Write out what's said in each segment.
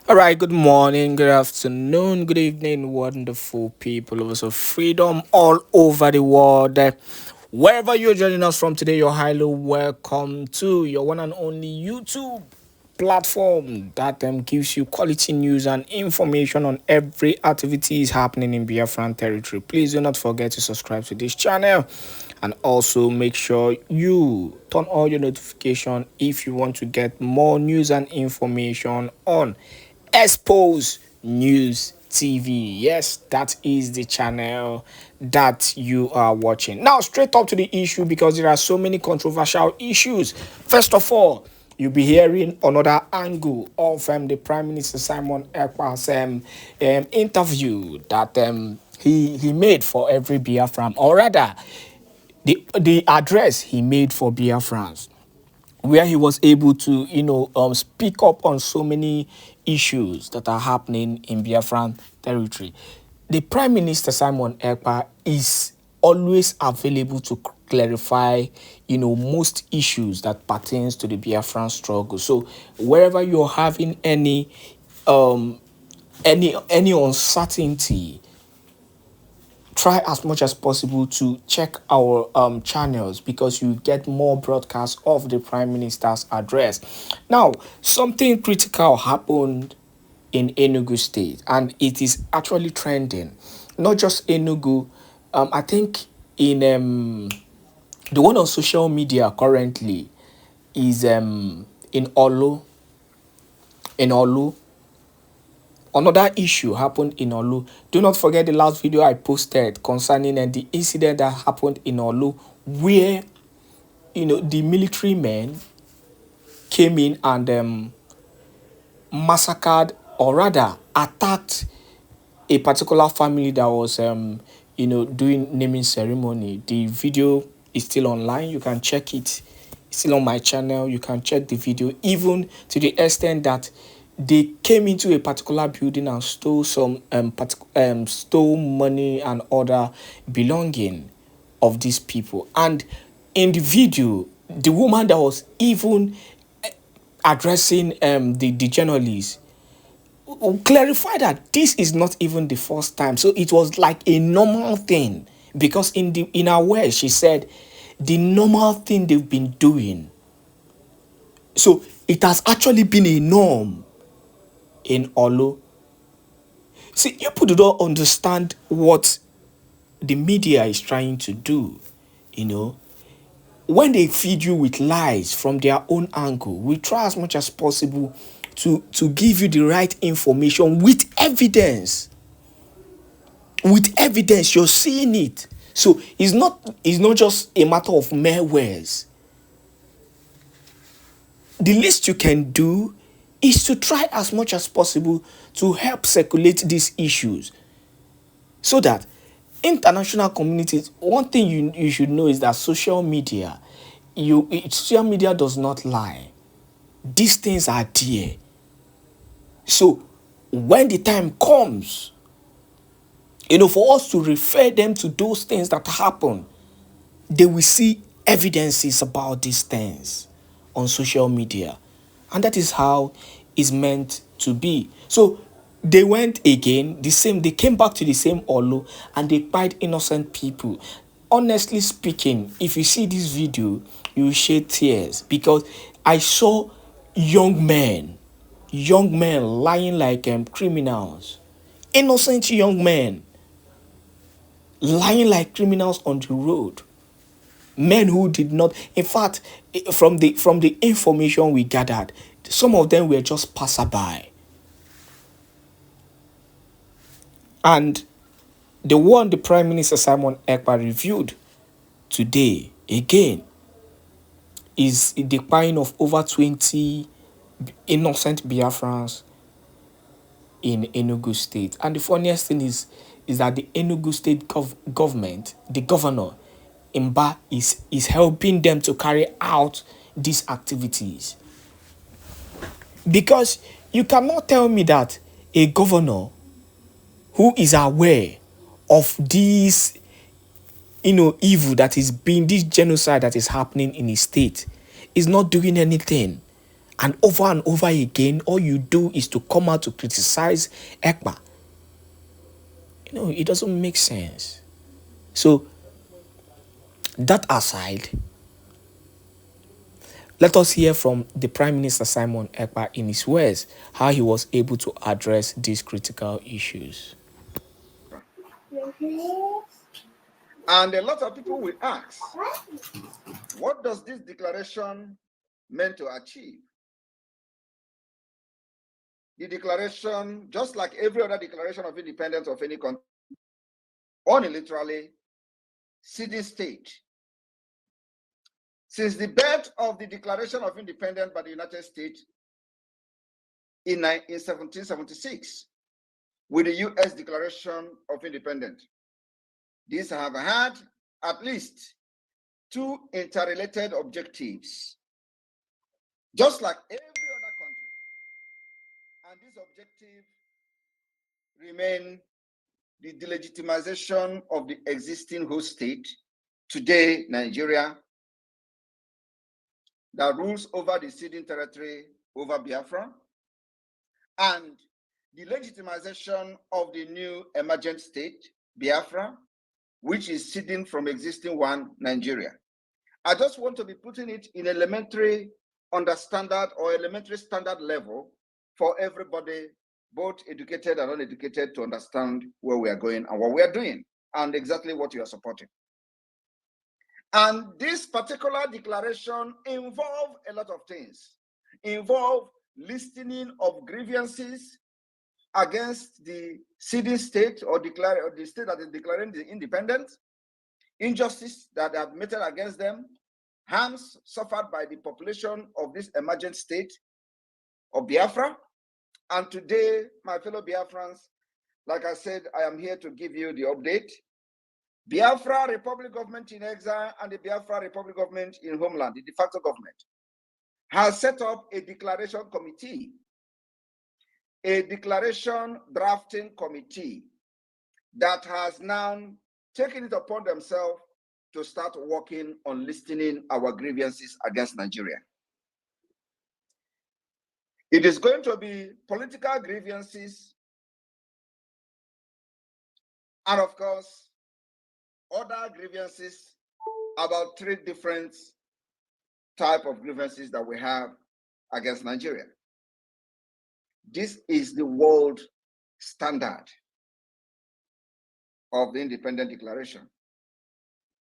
All right, good morning, good afternoon, good evening, wonderful people of freedom all over the world. Wherever you're joining us from today, you're highly welcome to your one and only YouTube platform that gives you quality news and information on every activities happening in Biafran territory. Please do not forget to subscribe to this channel and also make sure you turn on your notification if you want to get more news and information on Expose News TV. Yes, that is the channel that you are watching. Now, straight up to the issue because there are so many controversial issues. First of all, you'll be hearing another angle of the Prime Minister Simon Ekpa's interview that he made for every Biafran, or rather, the address he made for Biafrans, where he was able to, speak up on so many issues that are happening in Biafran territory. The Prime Minister Simon Ekpa is always available to clarify, most issues that pertains to the Biafran struggle. So wherever you're having um, any uncertainty, try as much as possible to check our channels because you get more broadcasts of the Prime Minister's address. Now, something critical happened in Enugu State, and it is actually trending. Not just Enugu, I think the one on social media currently is in Orlu. In Orlu, another issue happened in Orlu. Do not forget the last video I posted concerning the incident that happened in Orlu, where the military men came in and massacred, or rather attacked, a particular family that was doing naming ceremony. The video is still online. You can check it. It's still on my channel. You can check the video, even to the extent that they came into a particular building and stole some stole money and other belonging of these people. And in the video, the woman that was even addressing the journalists clarify that this is not even the first time. So it was like a normal thing, because in her words she said the normal thing they've been doing. So it has actually been a norm in Orlu. See, you people do not understand what the media is trying to do. When they feed you with lies from their own angle, we try as much as possible to give you the right information with evidence. With evidence, you're seeing it. So it's not just a matter of mere words. The least you can do is to try as much as possible to help circulate these issues, so that international communities, one thing you should know is that social media does not lie. These things are there. So when the time comes, for us to refer them to those things that happen, they will see evidences about these things on social media. And that is how it's meant to be. So they went again, they came back to the same Orlu, and they killed innocent people. Honestly speaking, if you see this video, you will shed tears, because I saw young men lying like criminals. Innocent young men lying like criminals on the road. Men who did not, in fact, from the information we gathered, some of them were just passerby. And the one the Prime Minister Simon Ekpa reviewed today again is the killing of over 20 innocent Biafrans in Enugu State. And the funniest thing is that the Enugu State government, the governor, Mba, is helping them to carry out these activities. Because you cannot tell me that a governor who is aware of this, evil that is being, this genocide that is happening in his state, is not doing anything And over again, all you do is to come out to criticize Ekpa. It doesn't make sense. So, that aside, let us hear from the Prime Minister Simon Ekpa in his words how he was able to address these critical issues. And a lot of people will ask, what does this declaration mean to achieve? The declaration, just like every other declaration of independence of any country, unilaterally ceding state. Since the birth of the Declaration of Independence by the United States in 1776, with the U.S. Declaration of Independence, these have had at least two interrelated objectives, just like every other country. And this objective remain the delegitimization of the existing host state, today Nigeria, that rules over the ceding territory over Biafra, and the legitimization of the new emergent state, Biafra, which is ceding from existing one, Nigeria. I just want to be putting it in elementary understandard or elementary standard level for everybody, both educated and uneducated, to understand where we are going and what we are doing and exactly what you are supporting. And this particular declaration involves a lot of things. Involve listening of grievances against the ceding state or the state that is declaring the independence, injustice that have meted against them, harms suffered by the population of this emergent state of Biafra. And today, my fellow Biafrans, like I said, I am here to give you the update. Biafra Republic government in exile and the Biafra Republic government in homeland, the de facto government, has set up a declaration committee, a declaration drafting committee that has now taken it upon themselves to start working on listening our grievances against Nigeria. It is going to be political grievances and, of course, other grievances, about 3 different types of grievances that we have against Nigeria. This is the world standard of the independent declaration.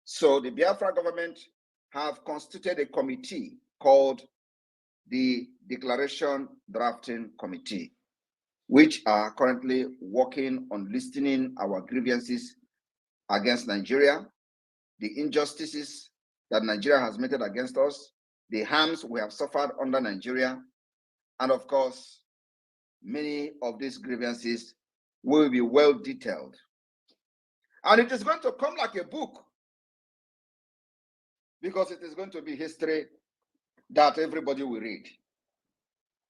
So the Biafra government have constituted a committee called the Declaration Drafting Committee, which are currently working on listening our grievances against Nigeria, the injustices that Nigeria has meted against us, the harms we have suffered under Nigeria, and of course, many of these grievances will be well detailed. And it is going to come like a book, because it is going to be history that everybody will read,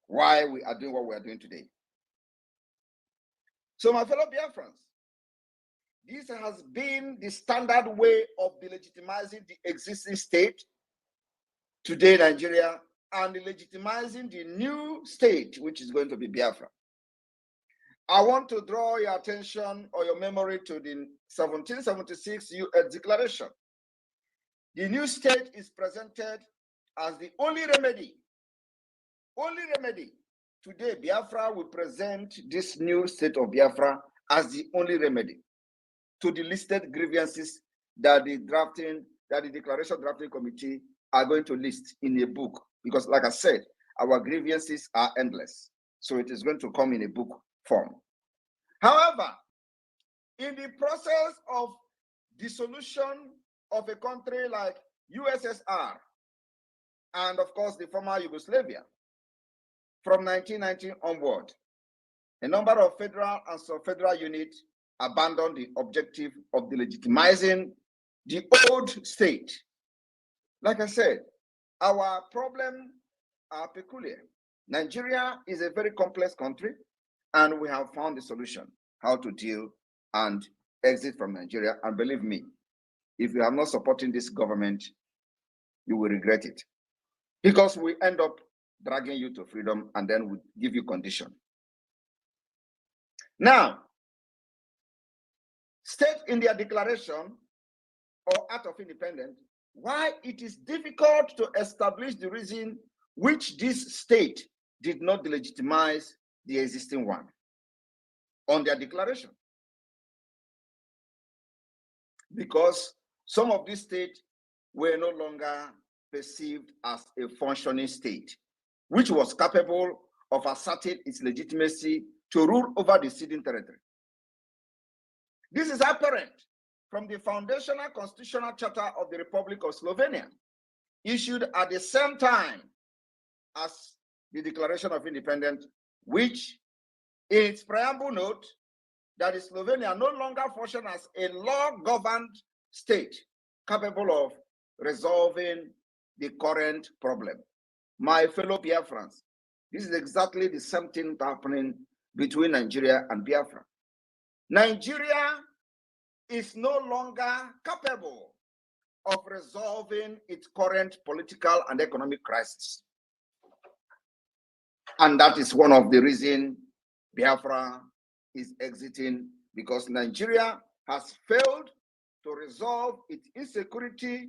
why we are doing what we are doing today. So my fellow Biafrans, this has been the standard way of delegitimizing the existing state, today Nigeria, and legitimizing the new state, which is going to be Biafra. I want to draw your attention or your memory to the 1776 U.S. Declaration. The new state is presented as the only remedy. Only remedy. Today, Biafra will present this new state of Biafra as the only remedy to the listed grievances that the Declaration Drafting Committee are going to list in a book. Because like I said, our grievances are endless. So it is going to come in a book form. However, in the process of dissolution of a country like USSR, and of course the former Yugoslavia, from 1990 onward, a number of federal and sub-federal units abandoned the objective of delegitimizing the old state. Like I said, our problems are peculiar. Nigeria is a very complex country, and we have found the solution, how to deal and exit from Nigeria. And believe me, if you are not supporting this government, you will regret it. Because we end up dragging you to freedom, and then we give you condition. Now, state in their declaration or Act of Independence why it is difficult to establish the reason which this state did not delegitimize the existing one on their declaration. Because some of these states were no longer perceived as a functioning state, which was capable of asserting its legitimacy to rule over the ceding territory. This is apparent from the foundational constitutional charter of the Republic of Slovenia, issued at the same time as the Declaration of Independence, which in its preamble note that Slovenia no longer functions as a law-governed state capable of resolving the current problem. My fellow Biafrans, this is exactly the same thing happening between Nigeria and Biafra. Nigeria is no longer capable of resolving its current political and economic crisis. And that is one of the reasons Biafra is exiting, because Nigeria has failed to resolve its insecurity,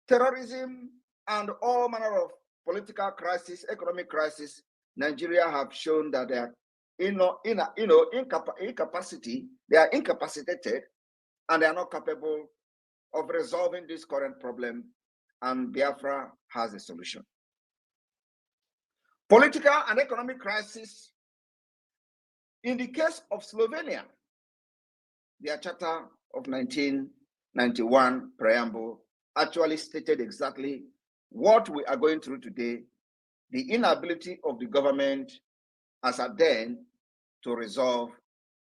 terrorism, and all manner of political crisis, economic crisis. Nigeria have shown that they are incapacity, they are incapacitated, and they are not capable of resolving this current problem, and Biafra has a solution. Political and economic crisis. In the case of Slovenia, their Charter of 1991 preamble actually stated exactly what we are going through today, the inability of the government as at then to resolve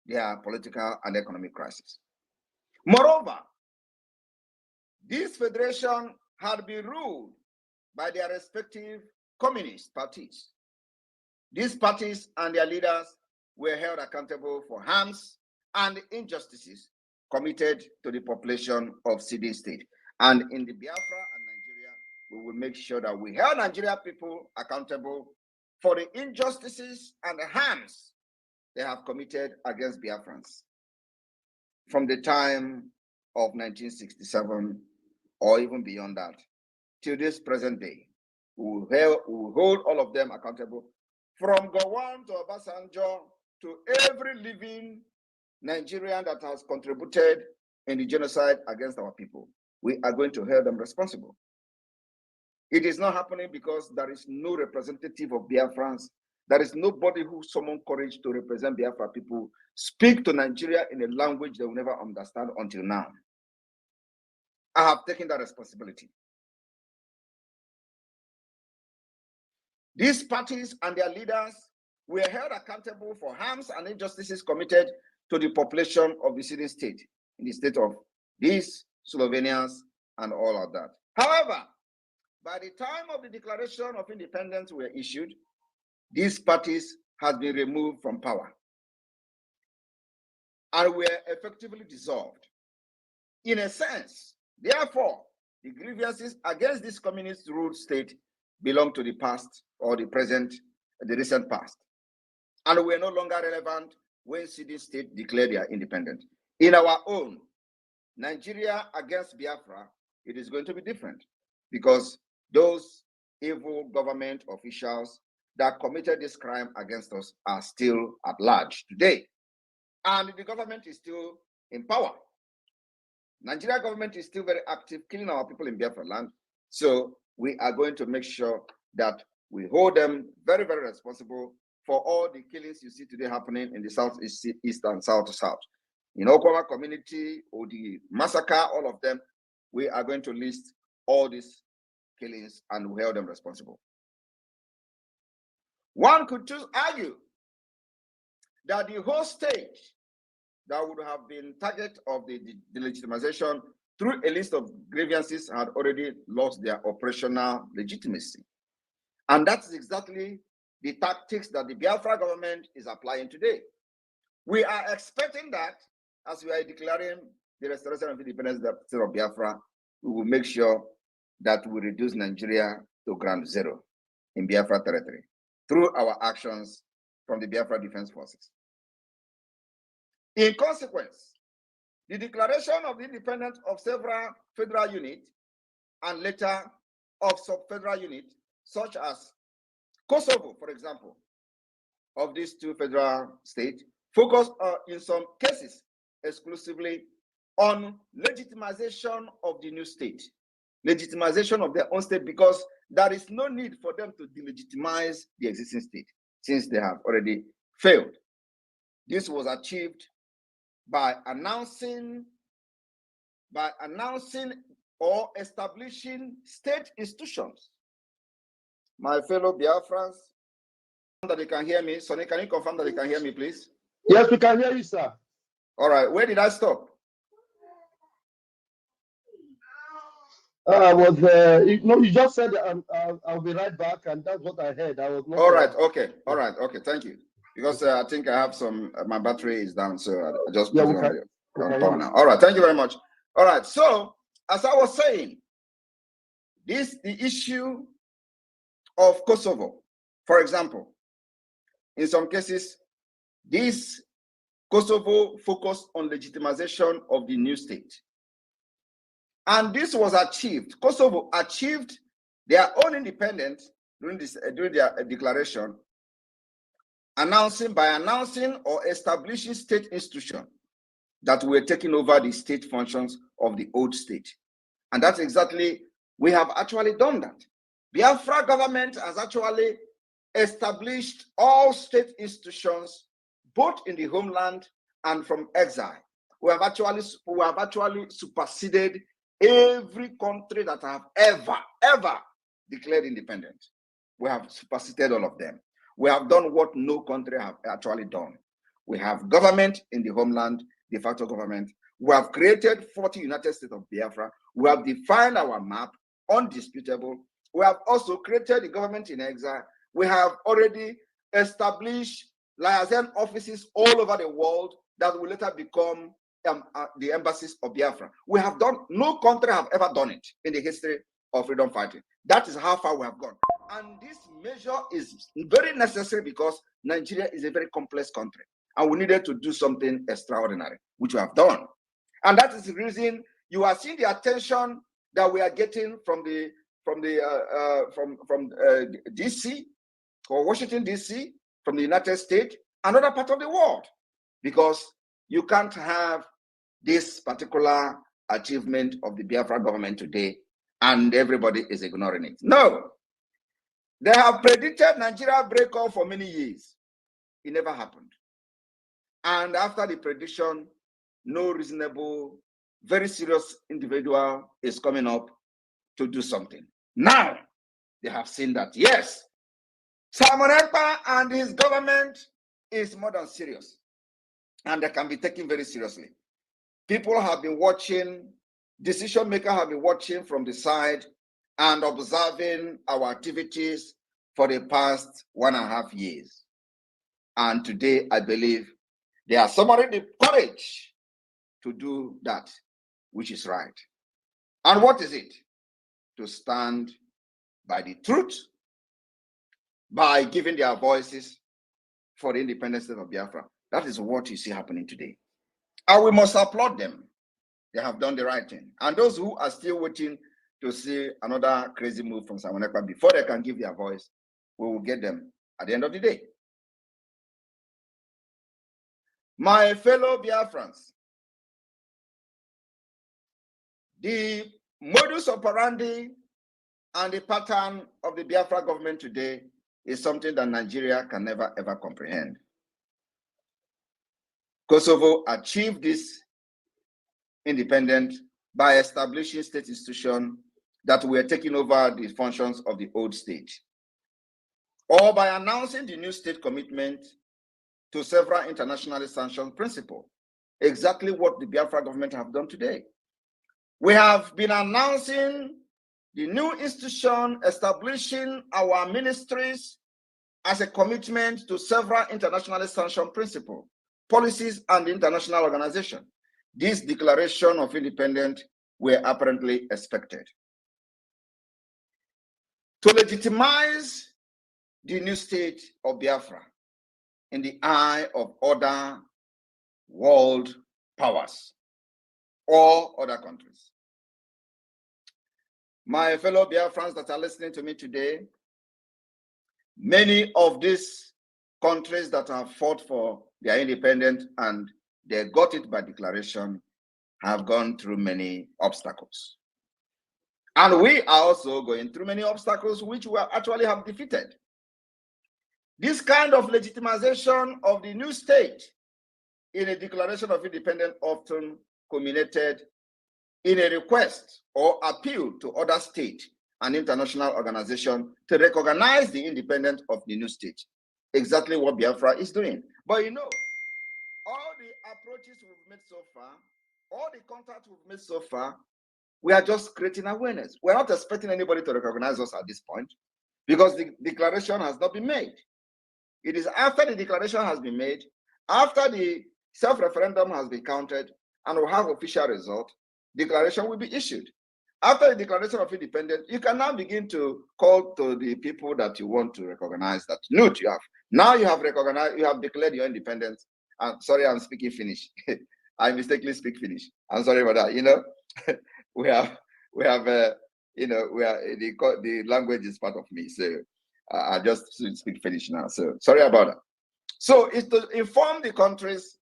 their political and economic crisis. Moreover, this federation had been ruled by their respective communist parties. These parties and their leaders were held accountable for harms and injustices committed to the population of city state. And in the Biafra and Nigeria, we will make sure that we hold Nigeria people accountable for the injustices and the harms they have committed against Biafrans from the time of 1967 or even beyond that till this present day. We will hold all of them accountable, from Gowon to Obasanjo to every living Nigerian that has contributed in the genocide against our people. We are going to hold them responsible. It is not happening because there is no representative of Biafrans. There is nobody who summoned courage to represent Biafra people, speak to Nigeria in a language they will never understand until now. I have taken that responsibility. These parties and their leaders were held accountable for harms and injustices committed to the population of the city state, in the state of these Slovenians and all of that. However, by the time of the Declaration of Independence were issued, these parties had been removed from power and were effectively dissolved. In a sense, therefore, the grievances against this communist-ruled state belong to the past or the present, the recent past, and were no longer relevant when city state declared their independence. In our own Nigeria against Biafra, it is going to be different, because those evil government officials that committed this crime against us are still at large today, and the government is still in power. Nigeria government is still very active, killing our people in Biafraland. So we are going to make sure that we hold them very, very responsible for all the killings you see today happening in the southeast, east, and south to south. In Okwa community, or the massacre, all of them, we are going to list all these killings and we hold them responsible. One could just argue that the whole state that would have been target of the legitimization through a list of grievances had already lost their operational legitimacy. And that's exactly the tactics that the Biafra government is applying today. We are expecting that as we are declaring the restoration of independence of Biafra, we will make sure that we reduce Nigeria to ground zero. in Biafra territory through our actions from the Biafra Defense Forces. In consequence, the declaration of the independence of several federal units and later of sub-federal units, such as Kosovo, for example, of these two federal states, focus in some cases exclusively on legitimization of the new state, legitimization of their own state, because there is no need for them to delegitimize the existing state since they have already failed. This was achieved by announcing or establishing state institutions. My fellow Biafrans, that they can hear me. Sonny, can you confirm that they can hear me, please? Yes, we can hear you, sir. All right, where did I stop? You just said I'll be right back, and that's what I heard. I was not. All right, okay, all right, okay, thank you. Because I think I have some, my battery is down, so I just put it on power now. All right, thank you very much. All right, so as I was saying, the issue of Kosovo, for example, in some cases, this Kosovo focused on legitimization of the new state. And this was achieved. Kosovo achieved their own independence during their declaration, by announcing or establishing state institutions that were taking over the state functions of the old state. And that's exactly, we have actually done that. Biafra government has actually established all state institutions, both in the homeland and from exile. We have actually superseded every country that have ever declared independence. We have superseded all of them. We have done what no country have actually done. We have government in the homeland, de facto government. We have created 40 United States of Biafra. We have defined our map, undisputable. We have also created the government in exile. We have already established liaison offices all over the world that will later become the embassies of Biafra. We have done, no country have ever done it in the history of freedom fighting. That is how far we have gone. And this measure is very necessary because Nigeria is a very complex country and we needed to do something extraordinary, which we have done. And that is the reason you are seeing the attention that we are getting from DC or Washington DC, from the United States, another part of the world, because you can't have this particular achievement of the Biafra government today and everybody is ignoring it. No, they have predicted Nigeria breakup for many years. It never happened. And after the prediction, no reasonable, very serious individual is coming up to do something. Now, they have seen that, yes, Simon Ekpa and his government is more than serious. And they can be taken very seriously. People have been watching, decision makers have been watching from the side and observing our activities for the past 1.5 years. And today, I believe they are summoning the courage to do that, which is right. And what is it? To stand by the truth, by giving their voices for the independence of Biafra. That is what you see happening today. And we must applaud them. They have done the right thing. And those who are still waiting to see another crazy move from Simon Ekpa before they can give their voice, we will get them at the end of the day. My fellow Biafrans, the modus operandi and the pattern of the Biafra government today is something that Nigeria can never ever comprehend. Kosovo achieved this independence by establishing state institutions that were taking over the functions of the old state, or by announcing the new state commitment to several internationally sanctioned principles, exactly what the Biafra government have done today. We have been announcing the new institution, establishing our ministries as a commitment to several internationally sanctioned principles, policies, and international organizations. This declaration of independence were apparently expected. To legitimize the new state of Biafra in the eye of other world powers or other countries. My fellow Biafrans that are listening to me today, many of these countries that have fought for their independence and they got it by declaration have gone through many obstacles. And we are also going through many obstacles which we actually have defeated. This kind of legitimization of the new state in a declaration of independence often culminated in a request or appeal to other states and international organizations to recognize the independence of the new state. Exactly what Biafra is doing. But you know, all the approaches we've made so far, all the contacts we've made so far, we are just creating awareness. We're not expecting anybody to recognize us at this point because the declaration has not been made. It is after the declaration has been made, after the self-referendum has been counted, and we'll have official result, declaration will be issued. After the declaration of independence, you can now begin to call to the people that you want to recognize that. Note you have. Now you have recognized, you have declared your independence. I'm sorry, I'm speaking Finnish. I mistakenly speak Finnish. I'm sorry about that. You know, we have, you know, the language is part of me. So I just speak Finnish now. So sorry about that. So it's to inform the countries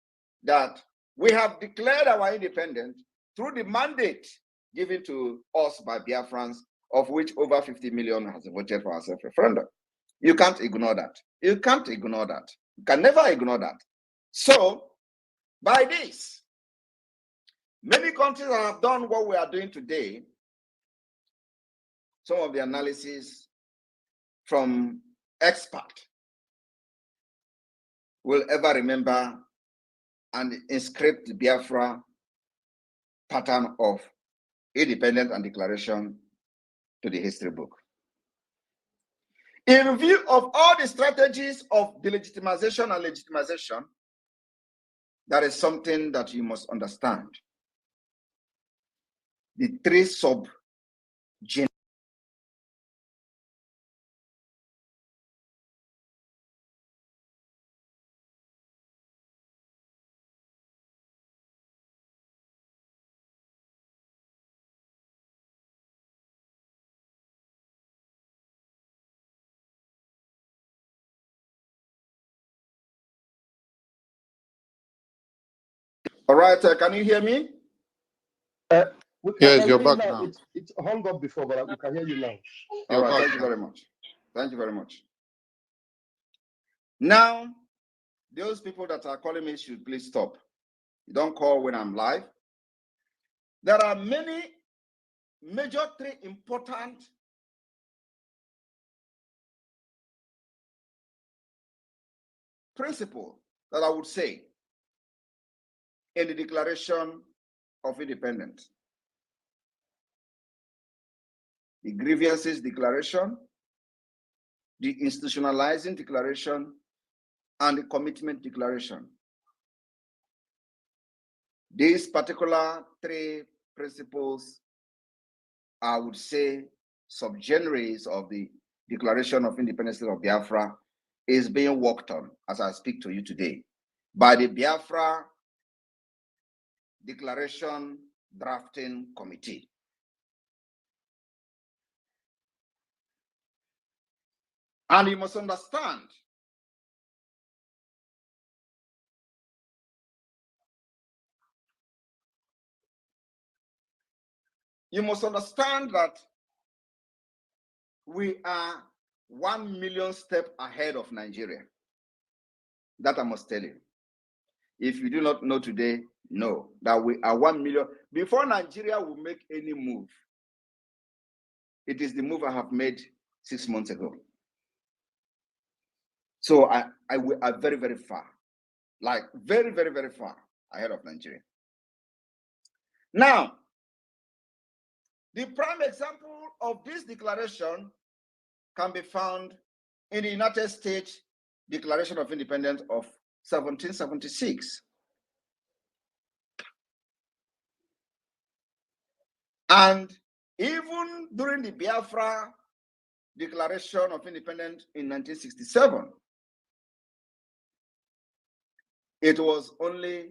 that we have declared our independence through the mandate given to us by Biafrans, of which over 50 million has voted for our self-referendum. You can't ignore that. You can't ignore that. You can never ignore that. So, by this, many countries have done what we are doing today. Some of the analysis from experts will ever remember and inscribe the Biafra pattern of independence and declaration to the history book. In view of all the strategies of delegitimization and legitimization, that is something that you must understand. The three sub-genres. All right, can you hear me? We can Yes, hear you're you back now. now. It's hung up before, but we can hear you now. All right, back thank you now. very much. Thank you very much. Now, those people that are calling me should please stop. You don't call when I'm live. There are many major three important principles that I would say in the Declaration of Independence. The grievances declaration, the institutionalizing declaration, and the commitment declaration. These particular three principles, I would say, subgenres of the Declaration of Independence of Biafra is being worked on as I speak to you today by the Biafra Declaration Drafting Committee. And you must understand that we are 1 million steps ahead of Nigeria. That I must tell you. If you do not know today, know that we are 1 million. Before Nigeria will make any move, it is the move I have made 6 months ago. So we are very, very far, like very, very, very far ahead of Nigeria. Now, the prime example of this declaration can be found in the United States Declaration of Independence of 1776. And even during the Biafra Declaration of Independence in 1967, it was only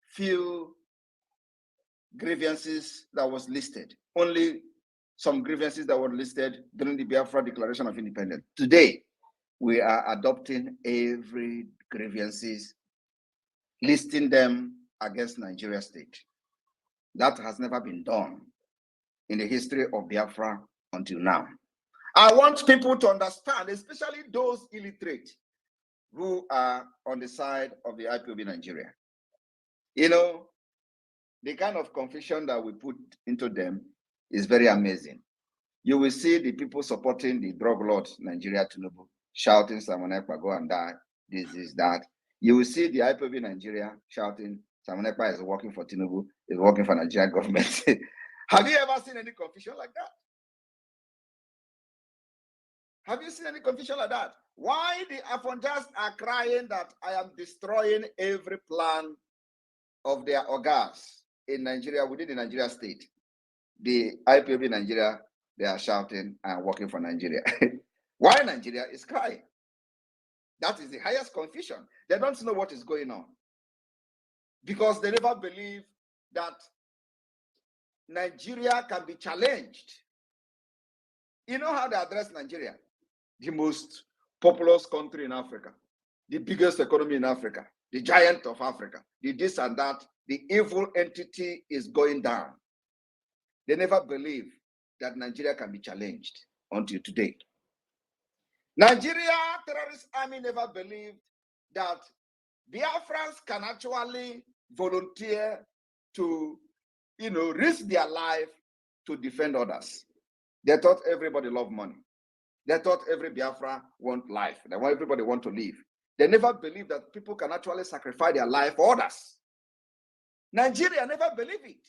few grievances that was listed. Only some grievances that were listed during the Biafra Declaration of Independence. Today, we are adopting every grievances, listing them against Nigeria state. That has never been done in the history of Biafra until now. I want people to understand, especially those illiterate who are on the side of the IPOB Nigeria. You know, the kind of confusion that we put into them is very amazing. You will see the people supporting the drug lord Nigeria Tinubu shouting, Simon Ekpa, go and die, this is that. You will see the IPOB Nigeria shouting, Simon Ekpa is working for Tinubu, is working for Nigerian government. Have you ever seen any confusion like that? Have you seen any confusion like that? Why the Afonjas are crying that I am destroying every plan of their organs in Nigeria, within the Nigeria state? The IPOB Nigeria, they are shouting, I am working for Nigeria. Why Nigeria is crying? That is the highest confusion. They don't know what is going on. Because they never believe that Nigeria can be challenged. You know how they address Nigeria? The most populous country in Africa, the biggest economy in Africa, the giant of Africa, the this and that, the evil entity is going down. They never believe that Nigeria can be challenged until today. Nigeria terrorist army never believed that Biafrans can actually volunteer to, risk their life to defend others. They thought everybody loved money. They thought every Biafra want life. Everybody want to live. They never believed that people can actually sacrifice their life for others. Nigeria never believed it.